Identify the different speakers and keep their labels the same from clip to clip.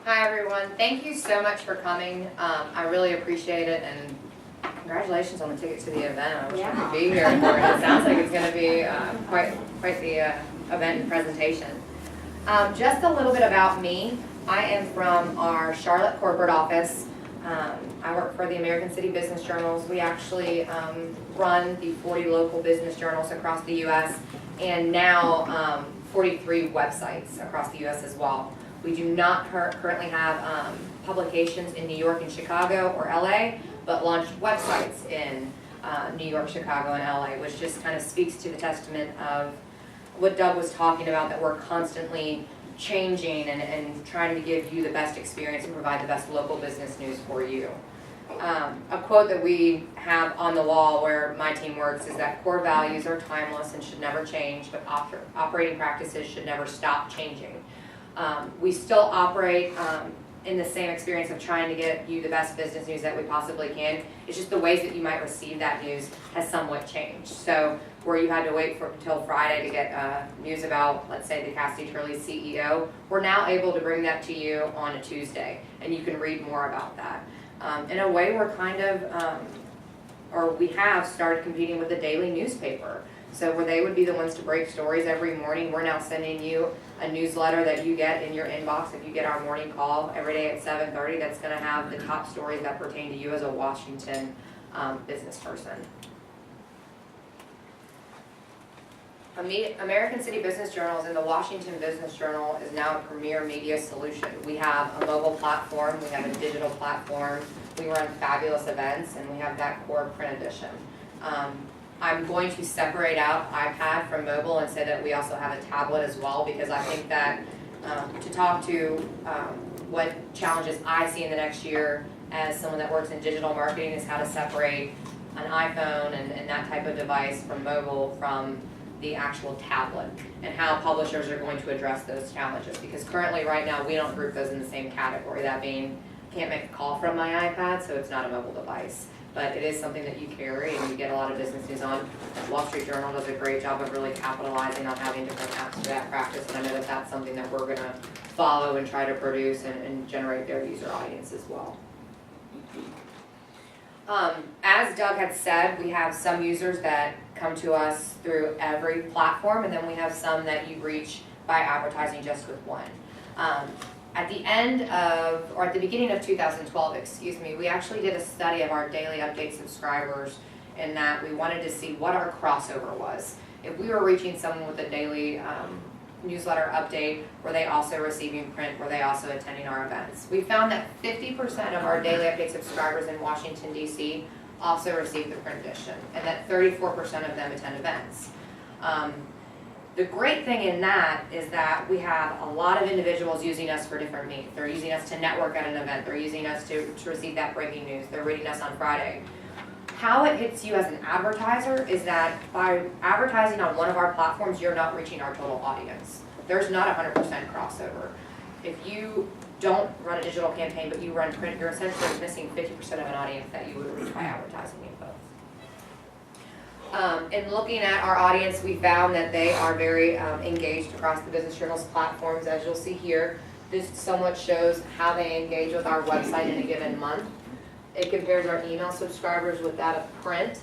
Speaker 1: Hi everyone, thank you so much for coming. I really appreciate it, and congratulations on the ticket to the event. I wish I could be here for it. It sounds like it's going to be quite the event and presentation. Just a little bit about me. I am from our Charlotte corporate office. I work for the American City Business Journals. We actually run the 40 local business journals across the U.S. and now 43 websites across the U.S. as well. We do not currently have publications in New York and Chicago or LA, but launched websites in New York, Chicago, and LA, which just kind of speaks to the testament of what Doug was talking about, that we're constantly changing and trying to give you the best experience and provide the best local business news for you. A quote that we have on the wall where my team works is that core values are timeless and should never change, but operating practices should never stop changing. We still operate in the same experience of trying to get you the best business news that we possibly can. It's just the ways that you might receive that news has somewhat changed. So where you had to wait until Friday to get news about, let's say, the Cassidy Turley CEO, we're now able to bring that to you on a Tuesday, and you can read more about that. In a way, we're kind of, or we have started competing with the daily newspaper. So where they would be the ones to break stories every morning, we're now sending you a newsletter that you get in your inbox. If you get our morning call every day at 7:30, that's going to have the top stories that pertain to you as a Washington business person. American City Business Journals and the Washington Business Journal is now a premier media solution. We have a mobile platform, we have a digital platform, we run fabulous events, and we have that core print edition. I'm going to separate out iPad from mobile and say that we also have a tablet as well, because I think that to talk to what challenges I see in the next year as someone that works in digital marketing is how to separate an iPhone and that type of device from mobile from the actual tablet, and how publishers are going to address those challenges, because currently right now we don't group those in the same category, that being can't make a call from my iPad, so it's not a mobile device. But it is something that you carry and you get a lot of business news on. Wall Street Journal does a great job of really capitalizing on having different apps for that practice, and I know that that's something that we're going to follow and try to produce and generate their user audience as well. As Doug had said, we have some users that come to us through every platform, and then we have some that you reach by advertising just with one. At the beginning of 2012, we actually did a study of our daily update subscribers, in that we wanted to see what our crossover was. If we were reaching someone with a daily newsletter update, were they also receiving print, were they also attending our events? We found that 50% of our daily update subscribers in Washington, D.C. also receive the print edition, and that 34% of them attend events. The great thing in that is that we have a lot of individuals using us for different means. They're using us to network at an event. They're using us to receive that breaking news. They're reading us on Friday. How it hits you as an advertiser is that by advertising on one of our platforms, you're not reaching our total audience. There's not 100% crossover. If you don't run a digital campaign but you run print, you're essentially missing 50% of an audience that you would reach by advertising in both. In looking at our audience, we found that they are very engaged across the Business Journal's platforms. As you'll see here, this somewhat shows how they engage with our website in a given month. It compares our email subscribers with that of print.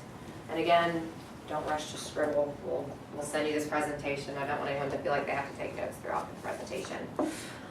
Speaker 1: And again, don't rush to scribble. We'll send you this presentation. I don't want anyone to feel like they have to take notes throughout the presentation.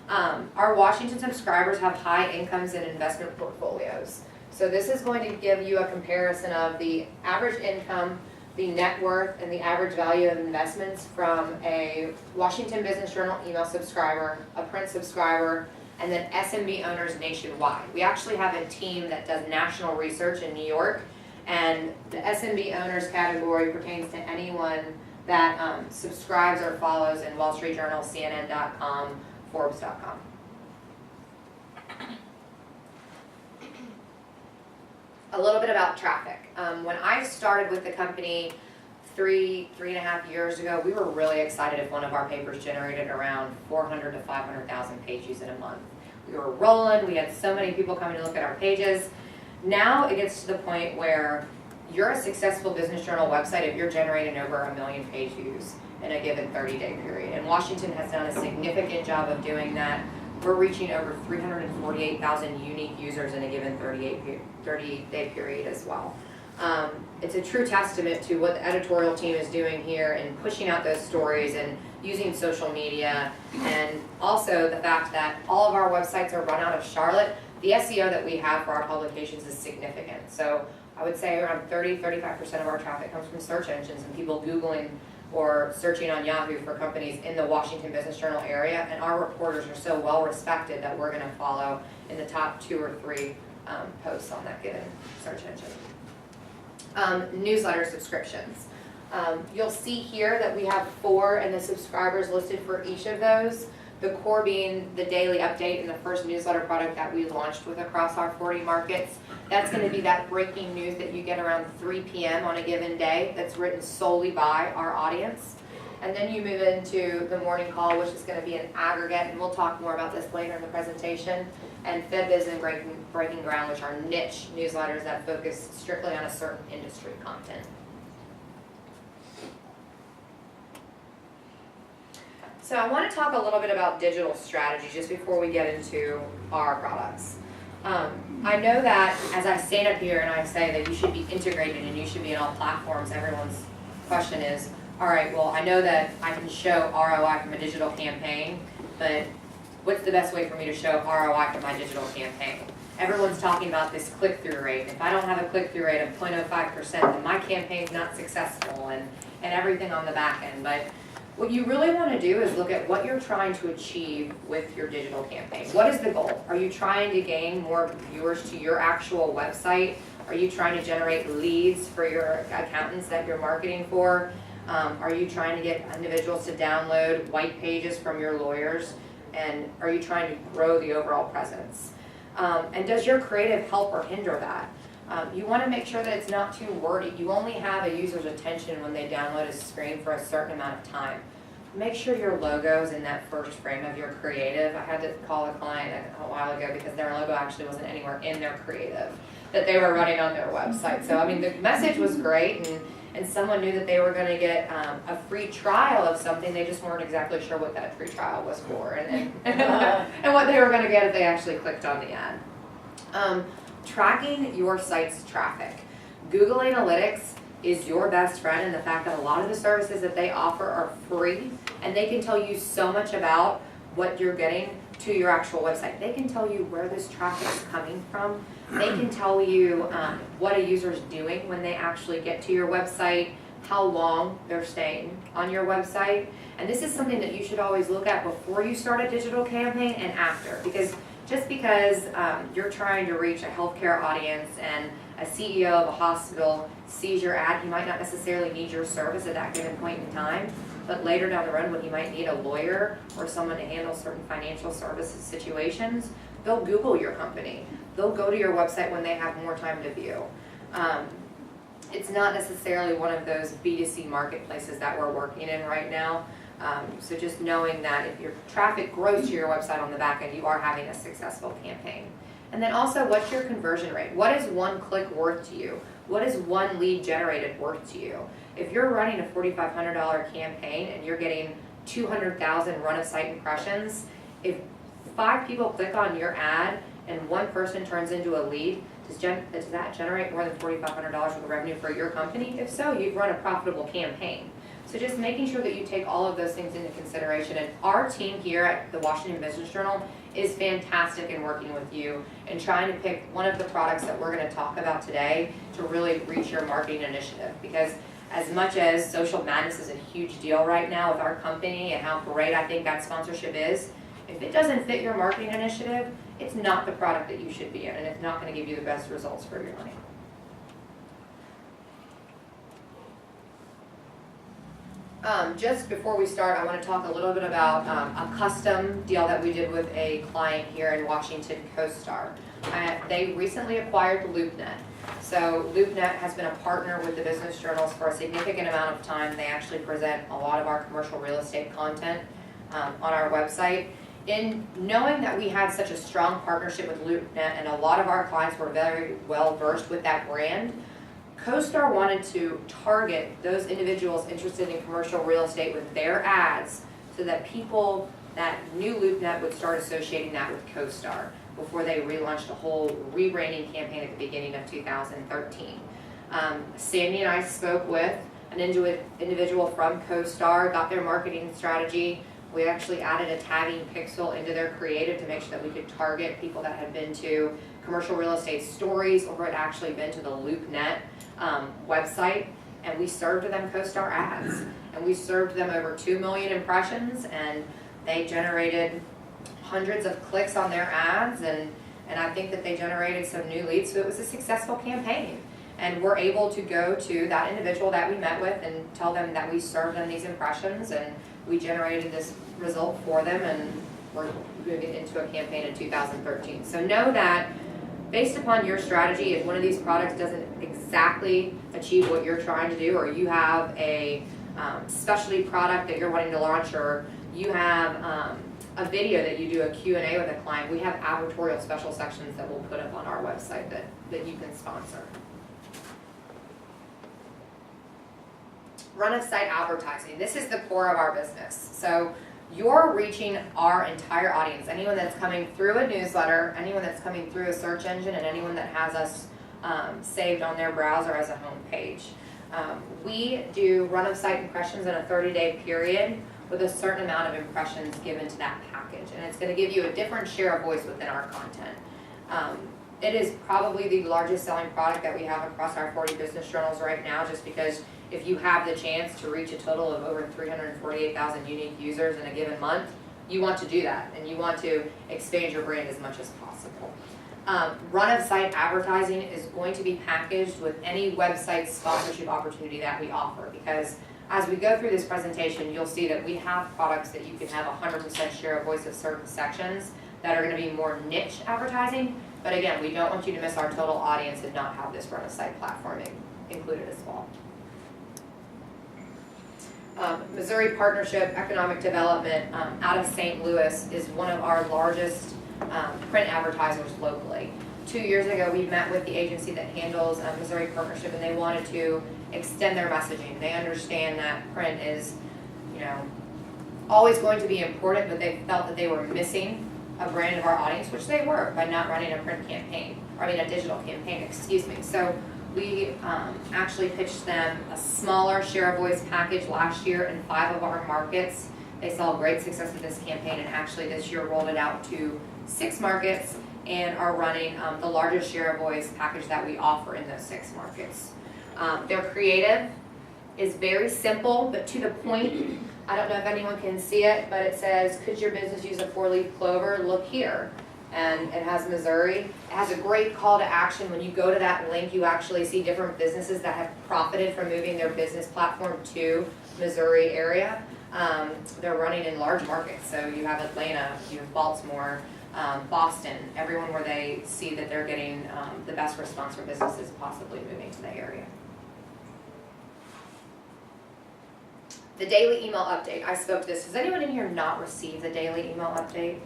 Speaker 1: Our Washington subscribers have high incomes and investment portfolios. So this is going to give you a comparison of the average income, the net worth, and the average value of investments from a Washington Business Journal email subscriber, a print subscriber, and then SMB owners nationwide. We actually have a team that does national research in New York, and the SMB owners category pertains to anyone that subscribes or follows in Wall Street Journal, CNN.com, Forbes.com. A little bit about traffic. When I started with the company three and a half years ago, we were really excited if one of our papers generated around 400 to 500,000 page views in a month. We were rolling, we had so many people coming to look at our pages. Now it gets to the point where you're a successful Business Journal website if you're generating over 1 million page views in a given 30-day period. And Washington has done a significant job of doing that we're reaching over 348,000 unique users in a given 30-day period as well. It's a true testament to what the editorial team is doing here and pushing out those stories and using social media, and also the fact that all of our websites are run out of Charlotte. The SEO that we have for our publications is significant. So I would say around 30-35% of our traffic comes from search engines and people Googling or searching on Yahoo for companies in the Washington Business Journal area, and our reporters are so well respected that we're going to follow in the top 2 or 3 posts on that given search engine. Newsletter subscriptions. You'll see here that we have 4 and the subscribers listed for each of those. The core being the daily update and the first newsletter product that we launched with across our 40 markets. That's going to be that breaking news that you get around 3 p.m. on a given day that's written solely by our audience. And then you move into the morning call, which is going to be an aggregate, and we'll talk more about this later in the presentation, and FedBiz and Breaking Ground, which are niche newsletters that focus strictly on a certain industry content. So I want to talk a little bit about digital strategy just before we get into our products. I know that as I stand up here and I say that you should be integrated and you should be in all platforms, everyone's question is, all right, well, I know that I can show ROI from a digital campaign, but what's the best way for me to show ROI from my digital campaign? Everyone's talking about this click-through rate. If I don't have a click-through rate of 0.05%, then my campaign's not successful, and everything on the back end. But what you really want to do is look at what you're trying to achieve with your digital campaign. What is the goal? Are you trying to gain more viewers to your actual website? Are you trying to generate leads for your accountants that you're marketing for? Are you trying to get individuals to download white pages from your lawyers? And are you trying to grow the overall presence? And does your creative help or hinder that? You want to make sure that it's not too wordy. You only have a user's attention when they download a screen for a certain amount of time. Make sure your logo's in that first frame of your creative. I had to call a client a while ago because their logo actually wasn't anywhere in their creative that they were running on their website. So I mean, the message was great, and someone knew that they were going to get a free trial of something. They just weren't exactly sure what that free trial was for and what they were going to get if they actually clicked on the ad. Tracking your site's traffic. Google Analytics is your best friend in the fact that a lot of the services that they offer are free, and they can tell you so much about what you're getting to your actual website. They can tell you where this traffic is coming from. They can tell you what a user is doing when they actually get to your website, how long they're staying on your website. And this is something that you should always look at before you start a digital campaign and after, because just because you're trying to reach a healthcare audience and a CEO of a hospital sees your ad, he might not necessarily need your service at that given point in time, but later down the road when you might need a lawyer or someone to handle certain financial services situations, they'll Google your company. They'll go to your website when they have more time to view. It's not necessarily one of those B2C marketplaces that we're working in right now. So just knowing that if your traffic grows to your website on the back end, you are having a successful campaign. And then also, what's your conversion rate? What is one click worth to you? What is one lead generated worth to you? If you're running a $4,500 campaign and you're getting 200,000 run of site impressions, if 5 people click on your ad and 1 person turns into a lead, does that generate more than $4,500 worth of revenue for your company? If so, you've run a profitable campaign. So just making sure that you take all of those things into consideration. And our team here at the Washington Business Journal is fantastic in working with you and trying to pick one of the products that we're going to talk about today to really reach your marketing initiative. Because as much as Social Madness is a huge deal right now with our company and how great I think that sponsorship is, if it doesn't fit your marketing initiative, it's not the product that you should be in, and it's not going to give you the best results for your money. Just before we start, I want to talk a little bit about a custom deal that we did with a client here in Washington, CoStar. They recently acquired LoopNet. So LoopNet has been a partner with the business journals for a significant amount of time. They actually present a lot of our commercial real estate content on our website. In knowing that we had such a strong partnership with LoopNet and a lot of our clients were very well versed with that brand, CoStar wanted to target those individuals interested in commercial real estate with their ads so that people that new LoopNet would start associating that with CoStar before they relaunched a whole rebranding campaign at the beginning of 2013. Sandy and I spoke with an individual from CoStar, got their marketing strategy. We actually added a tagging pixel into their creative to make sure that we could target people that had been to commercial real estate stories or had actually been to the LoopNet website, and we served them CoStar ads. And we served them over 2 million impressions, and they generated hundreds of clicks on their ads, and I think that they generated some new leads, so it was a successful campaign. And we're able to go to that individual that we met with and tell them that we served them these impressions, and we generated this result for them, and we're moving into a campaign in 2013. So know that based upon your strategy, if one of these products doesn't exactly achieve what you're trying to do, or you have a specialty product that you're wanting to launch, or you have a video that you do a Q&A with a client, we have advertorial special sections that we'll put up on our website that you can sponsor. Run of site advertising. This is the core of our business. So you're reaching our entire audience, anyone that's coming through a newsletter, anyone that's coming through a search engine, and anyone that has us saved on their browser as a home page. We do run of site impressions in a 30-day period with a certain amount of impressions given to that package, and it's going to give you a different share of voice within our content. It is probably the largest selling product that we have across our 40 business journals right now, just because if you have the chance to reach a total of over 348,000 unique users in a given month, you want to do that, and you want to expand your brand as much as possible. Run-of-site advertising is going to be packaged with any website sponsorship opportunity that we offer, because as we go through this presentation, you'll see that we have products that you can have 100% share of voice of certain sections that are going to be more niche advertising, but again, we don't want you to miss our total audience and not have this run-of-site platforming included as well. Missouri Partnership Economic Development out of St. Louis is one of our largest print advertisers locally. 2 years ago, we met with the agency that handles Missouri Partnership, and they wanted to extend their messaging. They understand that print is, always going to be important, but they felt that they were missing a brand of our audience, which they were by not running a print campaign, a digital campaign, excuse me. So we actually pitched them a smaller share of voice package last year in 5 of our markets. They saw great success with this campaign, and actually this year rolled it out to 6 markets and are running the largest share of voice package that we offer in those 6 markets. Their creative is very simple but to the point. I don't know if anyone can see it, but it says, could your business use a 4-leaf clover? Look here. And it has Missouri. It has a great call to action. When you go to that link, you actually see different businesses that have profited from moving their business platform to Missouri area. They're running in large markets. So you have Atlanta, you have Baltimore, Boston, everyone where they see that they're getting the best response from businesses possibly moving to the area. The daily email update. I spoke to this. Has anyone in here not received the daily email update?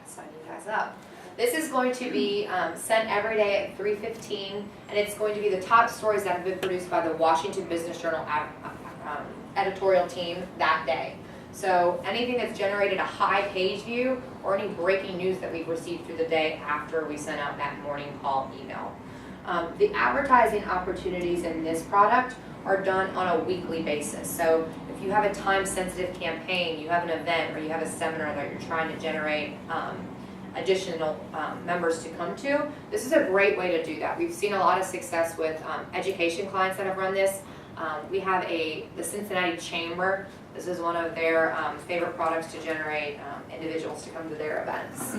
Speaker 1: Sign you guys up. This is going to be sent every day at 3:15, and it's going to be the top stories that have been produced by the Washington Business Journal editorial team that day. So anything that's generated a high page view or any breaking news that we've received through the day after we sent out that morning call email. The advertising opportunities in this product are done on a weekly basis. So if you have a time-sensitive campaign, you have an event, or you have a seminar that you're trying to generate additional members to come to, this is a great way to do that. We've seen a lot of success with education clients that have run this. We have the Cincinnati Chamber. This is one of their favorite products to generate individuals to come to their events.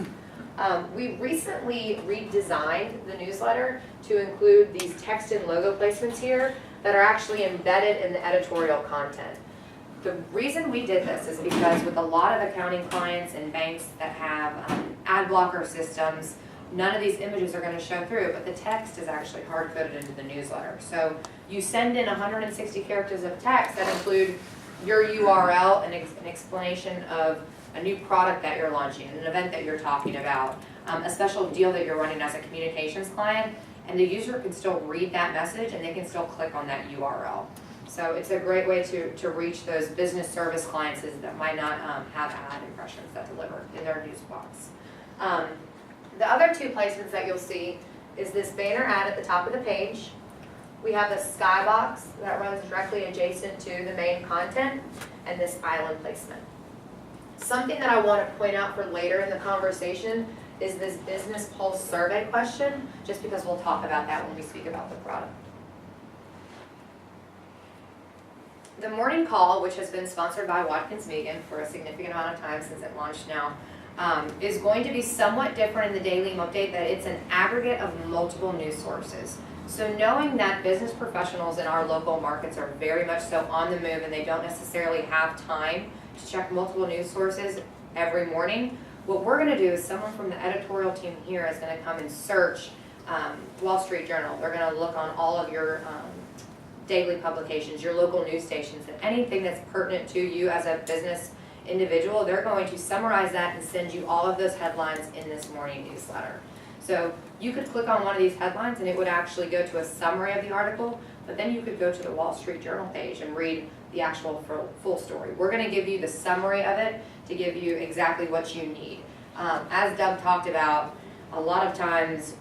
Speaker 1: We recently redesigned the newsletter to include these text and logo placements here that are actually embedded in the editorial content. The reason we did this is because with a lot of accounting clients and banks that have ad blocker systems, none of these images are going to show through, but the text is actually hard-coded into the newsletter. So you send in 160 characters of text that include your URL and an explanation of a new product that you're launching, an event that you're talking about, a special deal that you're running as a communications client, and the user can still read that message and they can still click on that URL. So it's a great way to reach those business service clients that might not have ad impressions that deliver in their news box. The other two placements that you'll see is this banner ad at the top of the page. We have the skybox that runs directly adjacent to the main content, and this island placement. Something that I want to point out for later in the conversation is this business pulse survey question, just because we'll talk about that when we speak about the product. The morning call, which has been sponsored by Watkins Megan for a significant amount of time since it launched now, is going to be somewhat different in the daily update, that it's an aggregate of multiple news sources. So knowing that business professionals in our local markets are very much so on the move and they don't necessarily have time to check multiple news sources every morning, what we're going to do is someone from the editorial team here is going to come and search Wall Street Journal. They're going to look on all of your daily publications, your local news stations, and anything that's pertinent to you as a business individual. They're going to summarize that and send you all of those headlines in this morning newsletter. So you could click on one of these headlines and it would actually go to a summary of the article, but then you could go to the Wall Street Journal page and read the actual full story. We're going to give you the summary of it to give you exactly what you need. As Doug talked about, a lot of times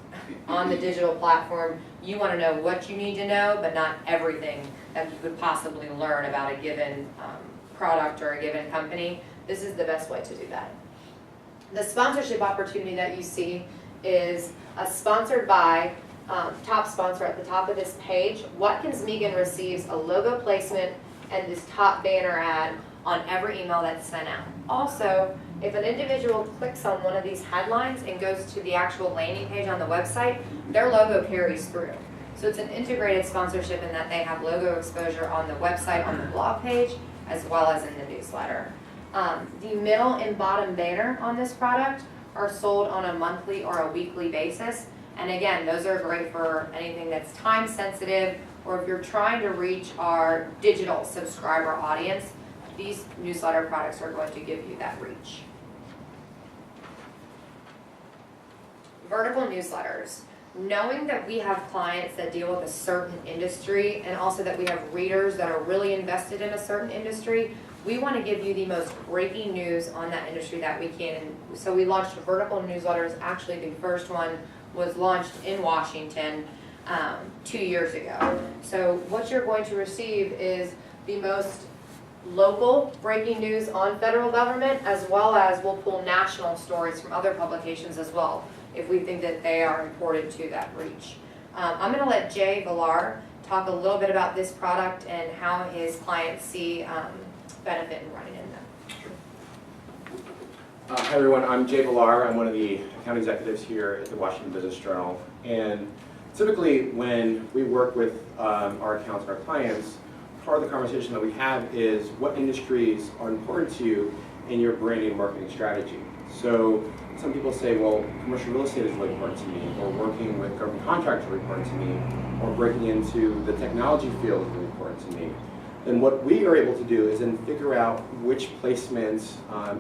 Speaker 1: on the digital platform, you want to know what you need to know, but not everything that you could possibly learn about a given product or a given company. This is the best way to do that. The sponsorship opportunity that you see is sponsored by, top sponsor at the top of this page. Watkins Megan receives a logo placement and this top banner ad on every email that's sent out. Also, if an individual clicks on one of these headlines and goes to the actual landing page on the website, their logo carries through. So it's an integrated sponsorship in that they have logo exposure on the website, on the blog page, as well as in the newsletter. The middle and bottom banner on this product are sold on a monthly or a weekly basis. And again, those are great for anything that's time sensitive, or if you're trying to reach our digital subscriber audience, these newsletter products are going to give you that reach. Vertical newsletters. Knowing that we have clients that deal with a certain industry and also that we have readers that are really invested in a certain industry, we want to give you the most breaking news on that industry that we can. So we launched vertical newsletters. Actually, the first one was launched in Washington 2 years ago. So what you're going to receive is the most local breaking news on federal government, as well as we'll pull national stories from other publications as well, if we think that they are important to that reach. I'm going to let Jay Villar talk a little bit about this product and how his clients see benefit in running in them.
Speaker 2: Hi everyone, I'm Jay Villar. I'm one of the account executives here at the Washington Business Journal. And typically when we work with our accounts and our clients, part of the conversation that we have is what industries are important to you in your branding and marketing strategy. So some people say, well, commercial real estate is really important to me, or working with government contracts is really important to me, or breaking into the technology field is really important to me. Then what we are able to do is then figure out which placements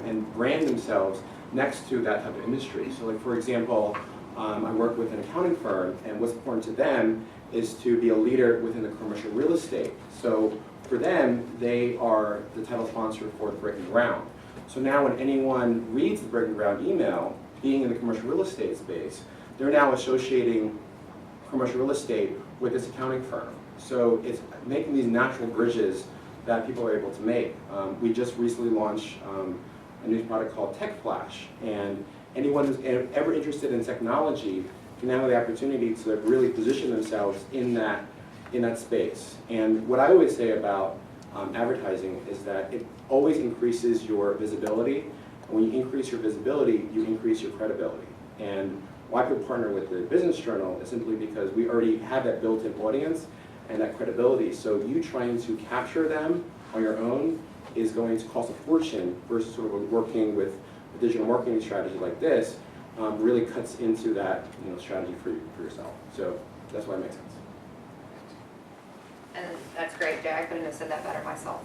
Speaker 2: and brand themselves next to that type of industry. So like for example, I work with an accounting firm, and what's important to them is to be a leader within the commercial real estate. So for them, they are the title sponsor for the Breaking Ground. So now when anyone reads the Breaking Ground email, being in the commercial real estate space, they're now associating commercial real estate with this accounting firm. So it's making these natural bridges that people are able to make. We just recently launched a new product called Tech Flash, and anyone who's ever interested in technology can now have the opportunity to really position themselves in that space. And what I always say about advertising is that it always increases your visibility. And when you increase your visibility, you increase your credibility. And why people partner with the Business Journal is simply because we already have that built-in audience and that credibility. So you trying to capture them on your own is going to cost a fortune versus sort of working with a digital marketing strategy like this really cuts into that strategy for yourself. So that's why it makes sense.
Speaker 1: And that's great, Jay. I couldn't have said that better myself.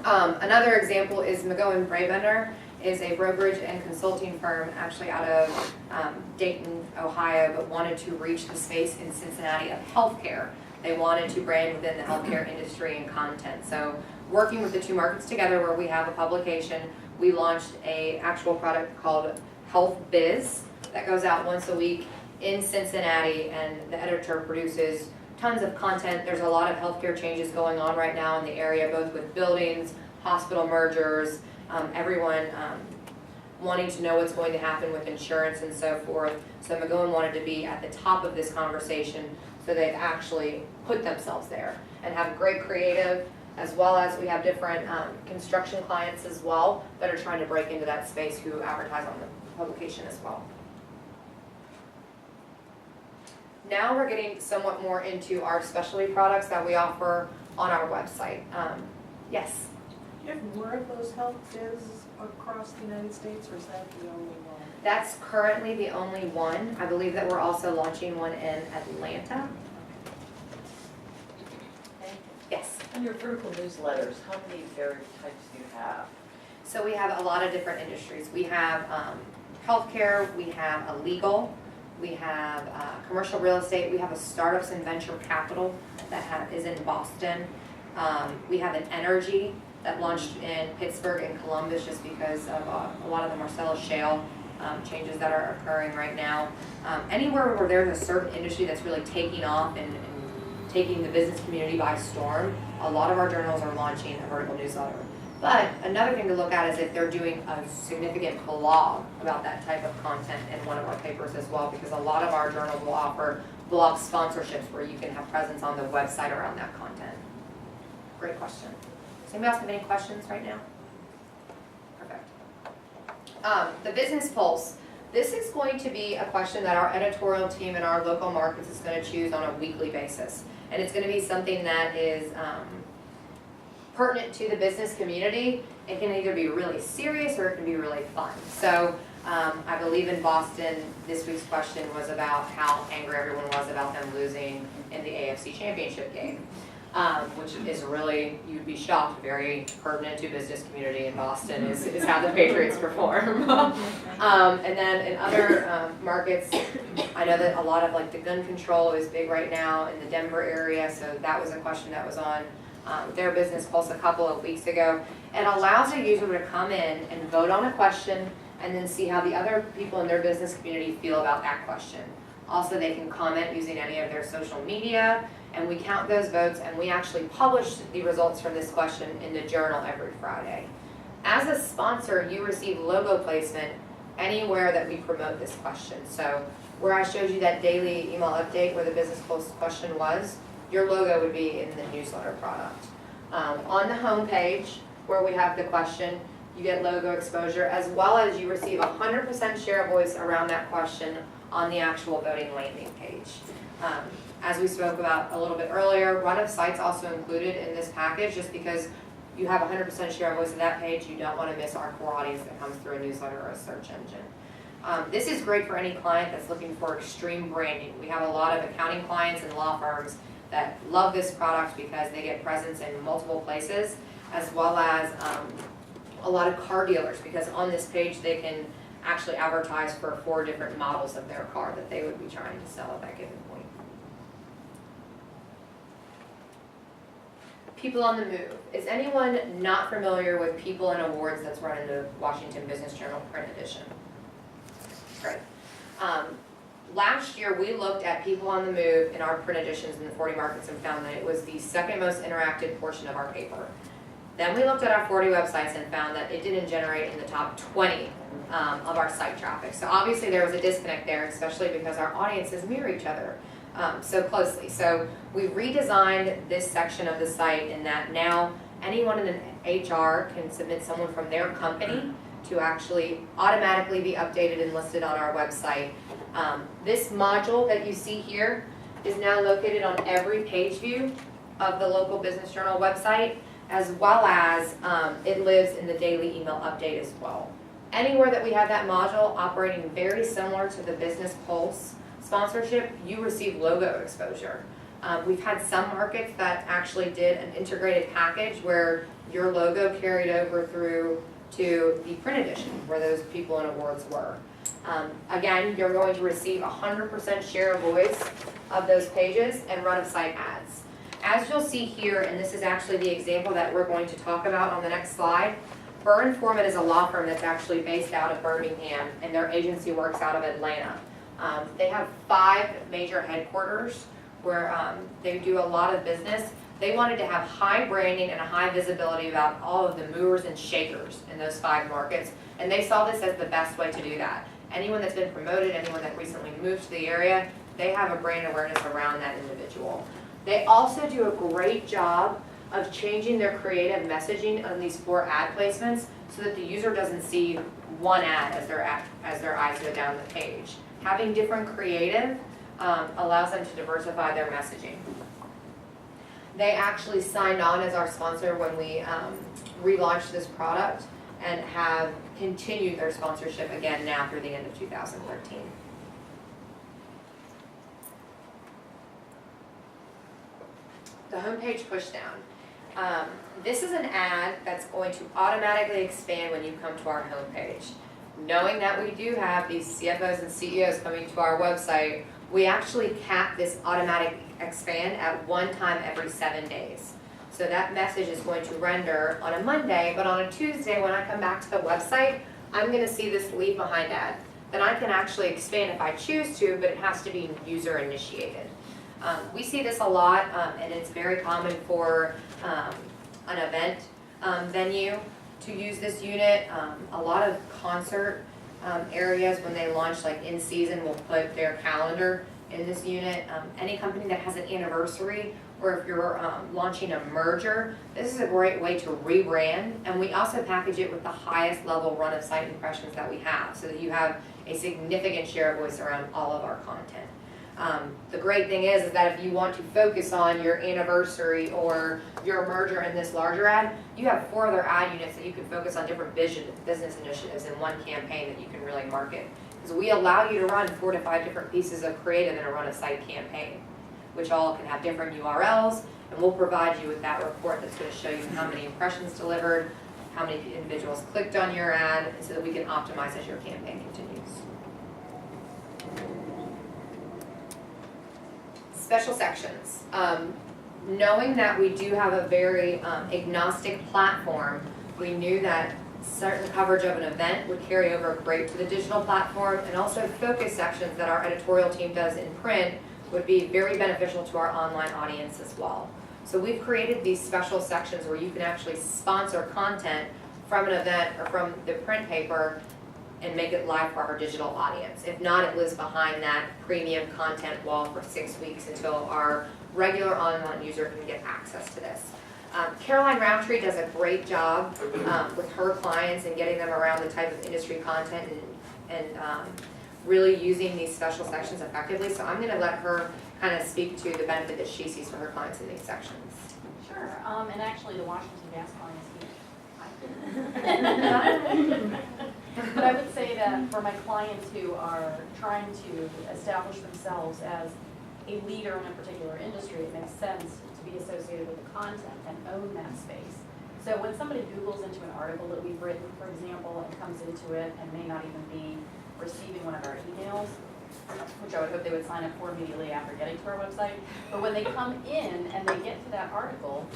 Speaker 1: Another example is McGowan Brabender is a brokerage and consulting firm actually out of Dayton, Ohio, but wanted to reach the space in Cincinnati of healthcare. They wanted to brand within the healthcare industry and content. So working with the two markets together where we have a publication, we launched a actual product called Health Biz that goes out once a week in Cincinnati, and the editor produces tons of content. There's a lot of healthcare changes going on right now in the area, both with buildings, hospital mergers, everyone wanting to know what's going to happen with insurance and so forth. So McGowan wanted to be at the top of this conversation, so they've actually put themselves there and have great creative, as well as we have different construction clients as well that are trying to break into that space who advertise on the publication as well. Now we're getting somewhat more into our specialty products that we offer on our website. Yes?
Speaker 3: Do you have more of those health biz across the United States, or is that the only one?
Speaker 1: That's currently the only one. I believe that we're also launching one in Atlanta. Yes.
Speaker 4: On your vertical newsletters, how many varied types do you have?
Speaker 1: So we have a lot of different industries. We have healthcare, we have a legal, we have commercial real estate, we have a startups and venture capital that is in Boston. We have an energy that launched in Pittsburgh and Columbus just because of a lot of the Marcellus shale changes that are occurring right now. Anywhere where there's a certain industry that's really taking off and taking the business community by storm, a lot of our journals are launching a vertical newsletter. But another thing to look at is if they're doing a significant blog about that type of content in one of our papers as well, because a lot of our journals will offer blog sponsorships where you can have presence on the website around that content. Great question. Does anybody else have any questions right now? Perfect. The business pulse. This is going to be a question that our editorial team in our local markets is going to choose on a weekly basis. And it's going to be something that is pertinent to the business community. It can either be really serious or it can be really fun. So I believe in Boston, this week's question was about how angry everyone was about them losing in the AFC Championship game. Which is really, you'd be shocked, very pertinent to business community in Boston is how the Patriots perform. And then in other markets, I know that a lot of like the gun control is big right now in the Denver area, so that was a question that was on their business pulse a couple of weeks ago. It allows a user to come in and vote on a question and then see how the other people in their business community feel about that question. Also, they can comment using any of their social media, and we count those votes, and we actually publish the results from this question in the journal every Friday. As a sponsor, you receive logo placement anywhere that we promote this question. So where I showed you that daily email update where the business pulse question was, your logo would be in the newsletter product. On the home page where we have the question, you get logo exposure, as well as you receive 100% share of voice around that question on the actual voting landing page. As we spoke about a little bit earlier, run of sight's also included in this package just because you have 100% share of voice of that page. You don't want to miss our core audience that comes through a newsletter or a search engine. This is great for any client that's looking for extreme branding. We have a lot of accounting clients and law firms that love this product because they get presence in multiple places, as well as a lot of car dealers, because on this page they can actually advertise for 4 different models of their car that they would be trying to sell at that given point. People on the Move. Is anyone not familiar with People and Awards that's run in the Washington Business Journal print edition? Great. Last year we looked at People on the Move in our print editions in the 40 markets and found that it was the second most interactive portion of our paper. Then we looked at our 40 websites and found that it didn't generate in the top 20 of our site traffic. So obviously there was a disconnect there, especially because our audiences mirror each other so closely. So we redesigned this section of the site in that now anyone in an HR can submit someone from their company to actually automatically be updated and listed on our website. This module that you see here is now located on every page view of the local Business Journal website, as well as it lives in the daily email update as well. Anywhere that we have that module operating very similar to the Business Pulse sponsorship, you receive logo exposure. We've had some markets that actually did an integrated package where your logo carried over through to the print edition where those People and Awards were. Again, you're going to receive 100% share of voice of those pages and run of site ads. As you'll see here, and this is actually the example that we're going to talk about on the next slide, Burr & Forman is a law firm that's actually based out of Birmingham, and their agency works out of Atlanta. They have 5 major headquarters where they do a lot of business. They wanted to have high branding and a high visibility about all of the movers and shakers in those 5 markets, and they saw this as the best way to do that. Anyone that's been promoted, anyone that recently moved to the area, they have a brand awareness around that individual. They also do a great job of changing their creative messaging on these 4 ad placements so that the user doesn't see one ad as their eyes go down the page. Having different creative allows them to diversify their messaging. They actually signed on as our sponsor when we relaunched this product and have continued their sponsorship again now through the end of 2013. The homepage pushdown. This is an ad that's going to automatically expand when you come to our homepage. Knowing that we do have these CFOs and CEOs coming to our website, we actually cap this automatic expand at 1 time every 7 days. So that message is going to render on a Monday, but on a Tuesday when I come back to the website, I'm going to see this leave behind ad. Then I can actually expand if I choose to, but it has to be user initiated. We see this a lot, and it's very common for an event venue to use this unit. A lot of concert areas, when they launch, like in season, will put their calendar in this unit. Any company that has an anniversary, or if you're launching a merger, this is a great way to rebrand. And we also package it with the highest level run of site impressions that we have, so that you have a significant share of voice around all of our content. The great thing is that if you want to focus on your anniversary or your merger in this larger ad, you have 4 other ad units that you can focus on different business initiatives in one campaign that you can really market. Because we allow you to run 4 to 5 different pieces of creative in a run a site campaign, which all can have different URLs, and we'll provide you with that report that's going to show you how many impressions delivered, how many individuals clicked on your ad, so that we can optimize as your campaign continues. Special sections. Knowing that we do have a very agnostic platform, we knew that certain coverage of an event would carry over great to the digital platform, and also focus sections that our editorial team does in print would be very beneficial to our online audience as well. So we've created these special sections where you can actually sponsor content from an event or from the print paper and make it live for our digital audience. If not, it lives behind that premium content wall for 6 weeks until our regular online user can get access to this. Caroline Roundtree does a great job with her clients and getting them around the type of industry content and really using these special sections effectively. So I'm going to let her kind of speak to the benefit that she sees for her clients in these sections.
Speaker 5: Sure, and actually the Washington Gas client is here. But I would say that for my clients who are trying to establish themselves as a leader in a particular industry, it makes sense to be associated with the content and own that space. So when somebody Googles into an article that we've written, for example, and comes into it and may not even be receiving one of our emails, which I would hope they would sign up for immediately after getting to our website, but when they come in and they get to that article,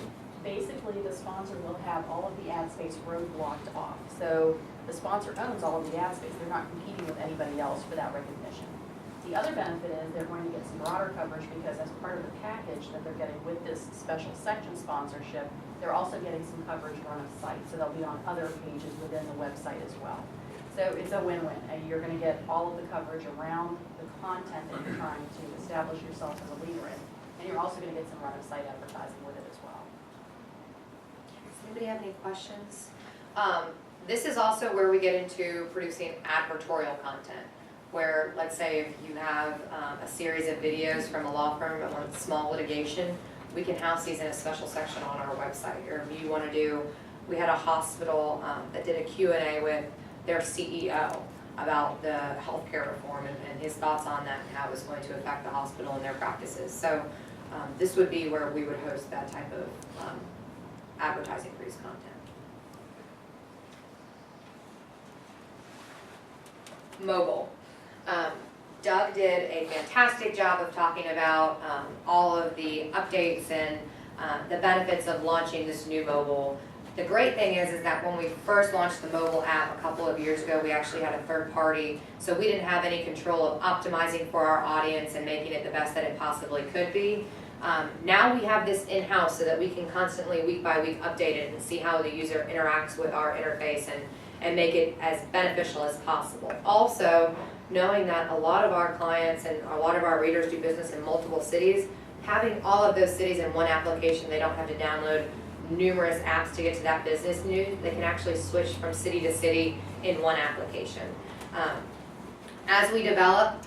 Speaker 5: basically the sponsor will have all of the ad space roadblocked off. So the sponsor owns all of the ad space. They're not competing with anybody else for that recognition. The other benefit is they're going to get some broader coverage because as part of the package that they're getting with this special section sponsorship, they're also getting some coverage run of site. So they'll be on other pages within the website as well. So it's a win-win. You're going to get all of the coverage around the content that you're trying to establish yourself as a leader in. And you're also going to get some run of site advertising with it as well.
Speaker 1: Does anybody have any questions? This is also where we get into producing advertorial content, where let's say if you have a series of videos from a law firm that wants small litigation, we can house these in a special section on our website. Or if you want to do, we had a hospital that did a Q&A with their CEO about the healthcare reform and his thoughts on that and how it was going to affect the hospital and their practices. So this would be where we would host that type of advertising produced content. Mobile. Doug did a fantastic job of talking about all of the updates and the benefits of launching this new mobile. The great thing is that when we first launched the mobile app a couple of years ago, we actually had a third party, so we didn't have any control of optimizing for our audience and making it the best that it possibly could be. Now we have this in-house so that we can constantly, week by week, update it and see how the user interacts with our interface and make it as beneficial as possible. Also, knowing that a lot of our clients and a lot of our readers do business in multiple cities, having all of those cities in one application, they don't have to download numerous apps to get to that business news. They can actually switch from city to city in one application. As we develop,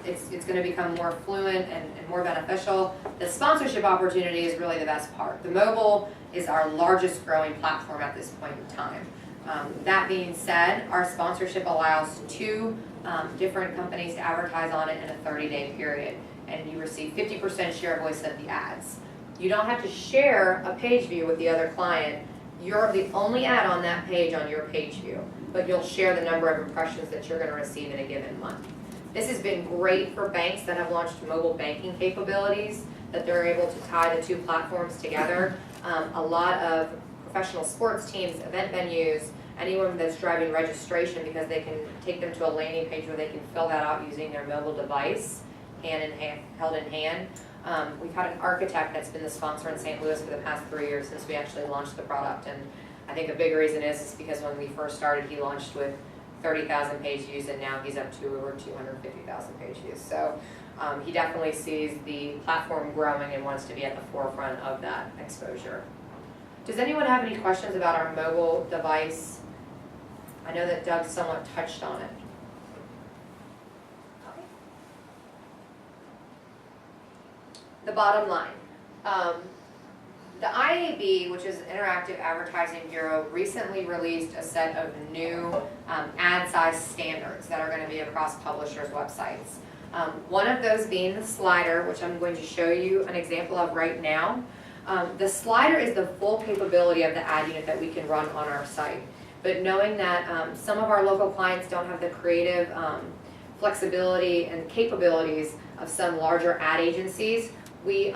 Speaker 1: it's going to become more fluent and more beneficial. The sponsorship opportunity is really the best part. The mobile is our largest growing platform at this point in time. That being said, our sponsorship allows 2 different companies to advertise on it in a 30-day period, and you receive 50% share voice of the ads. You don't have to share a page view with the other client. You're the only ad on that page on your page view, but you'll share the number of impressions that you're going to receive in a given month. This has been great for banks that have launched mobile banking capabilities, that they're able to tie the 2 platforms together. A lot of professional sports teams, event venues, anyone that's driving registration, because they can take them to a landing page where they can fill that out using their mobile device, held in hand. We've had an architect that's been the sponsor in St. Louis for the past 3 years since we actually launched the product, and I think a big reason is because when we first started, he launched with 30,000 page views, and now he's up to over 250,000 page views. So he definitely sees the platform growing and wants to be at the forefront of that exposure. Does anyone have any questions about our mobile device? I know that Doug somewhat touched on it. The bottom line. The IAB, which is Interactive Advertising Bureau, recently released a set of new ad size standards that are going to be across publishers' websites. One of those being the slider, which I'm going to show you an example of right now. The slider is the full capability of the ad unit that we can run on our site. But knowing that some of our local clients don't have the creative flexibility and capabilities of some larger ad agencies, we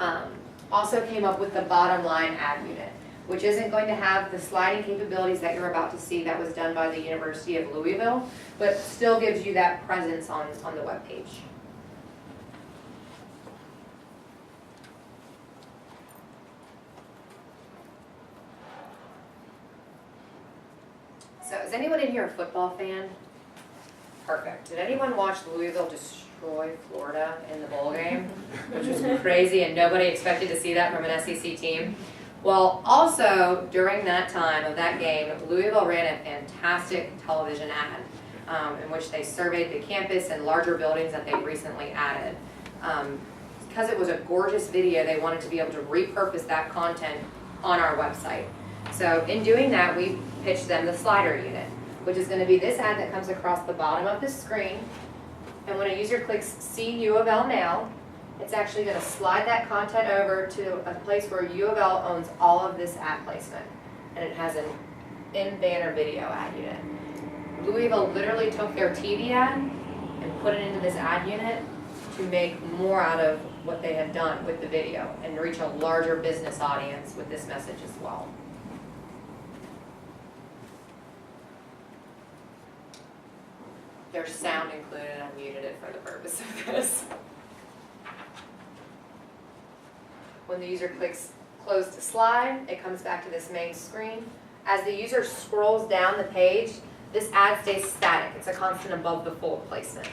Speaker 1: also came up with the bottom line ad unit, which isn't going to have the sliding capabilities that you're about to see that was done by the University of Louisville, but still gives you that presence on the web page. So is anyone in here a football fan? Perfect. Did anyone watch Louisville destroy Florida in the bowl game? Which was crazy, and nobody expected to see that from an SEC team. Well, also, during that time of that game, Louisville ran a fantastic television ad in which they surveyed the campus and larger buildings that they recently added. Because it was a gorgeous video, they wanted to be able to repurpose that content on our website. So in doing that, we pitched them the slider unit, which is going to be this ad that comes across the bottom of the screen. And when a user clicks See U of L Now, it's actually going to slide that content over to a place where U of L owns all of this ad placement. And it has an in-banner video ad unit. Louisville literally took their TV ad and put it into this ad unit to make more out of what they had done with the video and reach a larger business audience with this message as well. There's sound included, I muted it for the purpose of this. When the user clicks close to slide, it comes back to this main screen. As the user scrolls down the page, this ad stays static. It's a constant above the fold placement.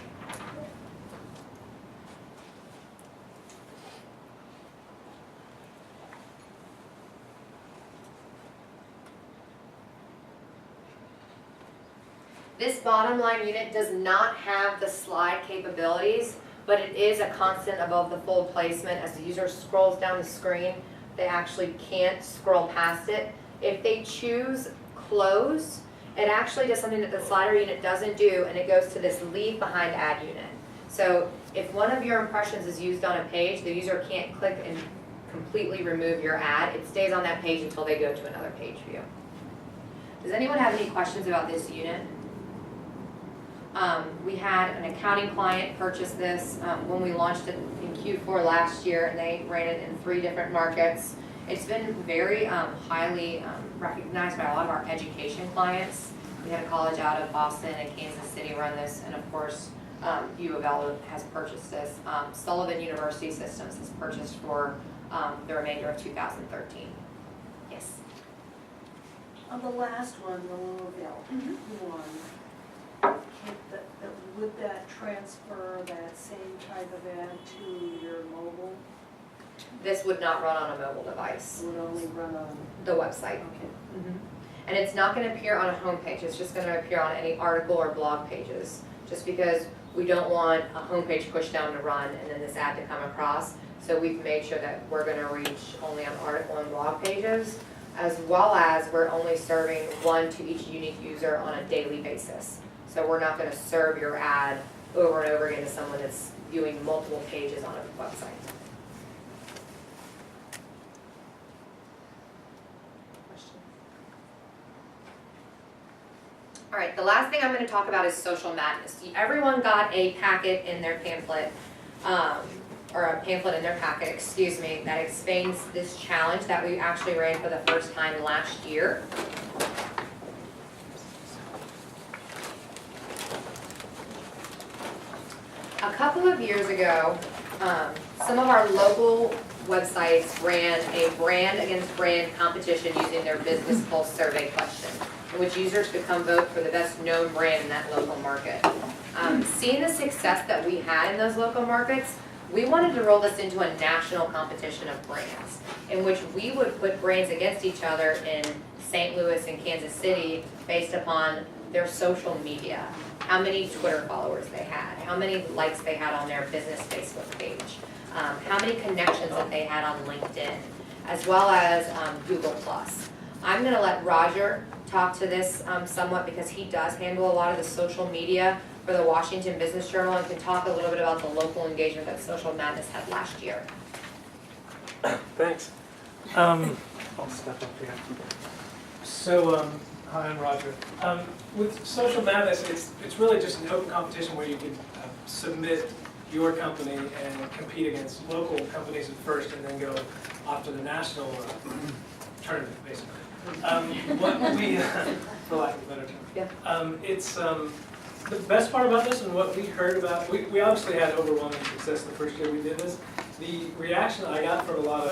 Speaker 1: This bottom line unit does not have the slide capabilities, but it is a constant above the fold placement. As the user scrolls down the screen, they actually can't scroll past it. If they choose close, it actually does something that the slider unit doesn't do, and it goes to this leave behind ad unit. So if one of your impressions is used on a page, the user can't click and completely remove your ad. It stays on that page until they go to another page view. Does anyone have any questions about this unit? We had an accounting client purchase this when we launched it in Q4 last year, and they ran it in 3 different markets. It's been very highly recognized by a lot of our education clients. We had a college out of Boston and Kansas City run this, and of course, U of L has purchased this. Sullivan University Systems has purchased for the remainder of 2013. Yes.
Speaker 3: On the last one, the Louisville one, would that transfer that same type of ad to your mobile?
Speaker 1: This would not run on a mobile device,
Speaker 3: It would only run on,
Speaker 1: the website.
Speaker 3: okay.
Speaker 1: And it's not going to appear on a homepage, it's just going to appear on any article or blog pages, just because we don't want a homepage push down to run and then this ad to come across. So we've made sure that we're going to reach only on article and blog pages, as well as we're only serving 1 to each unique user on a daily basis. So we're not going to serve your ad over and over again to someone that's viewing multiple pages on a website. All right, the last thing I'm going to talk about is social madness. Everyone got a packet in their pamphlet, or a pamphlet in their packet, excuse me, that explains this challenge that we actually ran for the first time last year. A couple of years ago, some of our local websites ran a brand against brand competition using their Business Pulse survey question, in which users could come vote for the best known brand in that local market. Seeing the success that we had in those local markets, we wanted to roll this into a national competition of brands, in which we would put brands against each other in St. Louis and Kansas City based upon their social media, how many Twitter followers they had, how many likes they had on their business Facebook page, how many connections that they had on LinkedIn, as well as Google+. I'm going to let Roger talk to this somewhat because he does handle a lot of the social media for the Washington Business Journal and can talk a little bit about the local engagement that Social Madness had last year.
Speaker 6: Thanks. I'll step up here. So, hi, I'm Roger. With Social Madness, it's really just an open competition where you can submit your company and compete against local companies at first and then go off to the national tournament, basically. What we, for lack of a better term.
Speaker 1: Yeah.
Speaker 6: It's the best part about this and what we heard about, we obviously had overwhelming success the first year we did this. The reaction I got from a lot of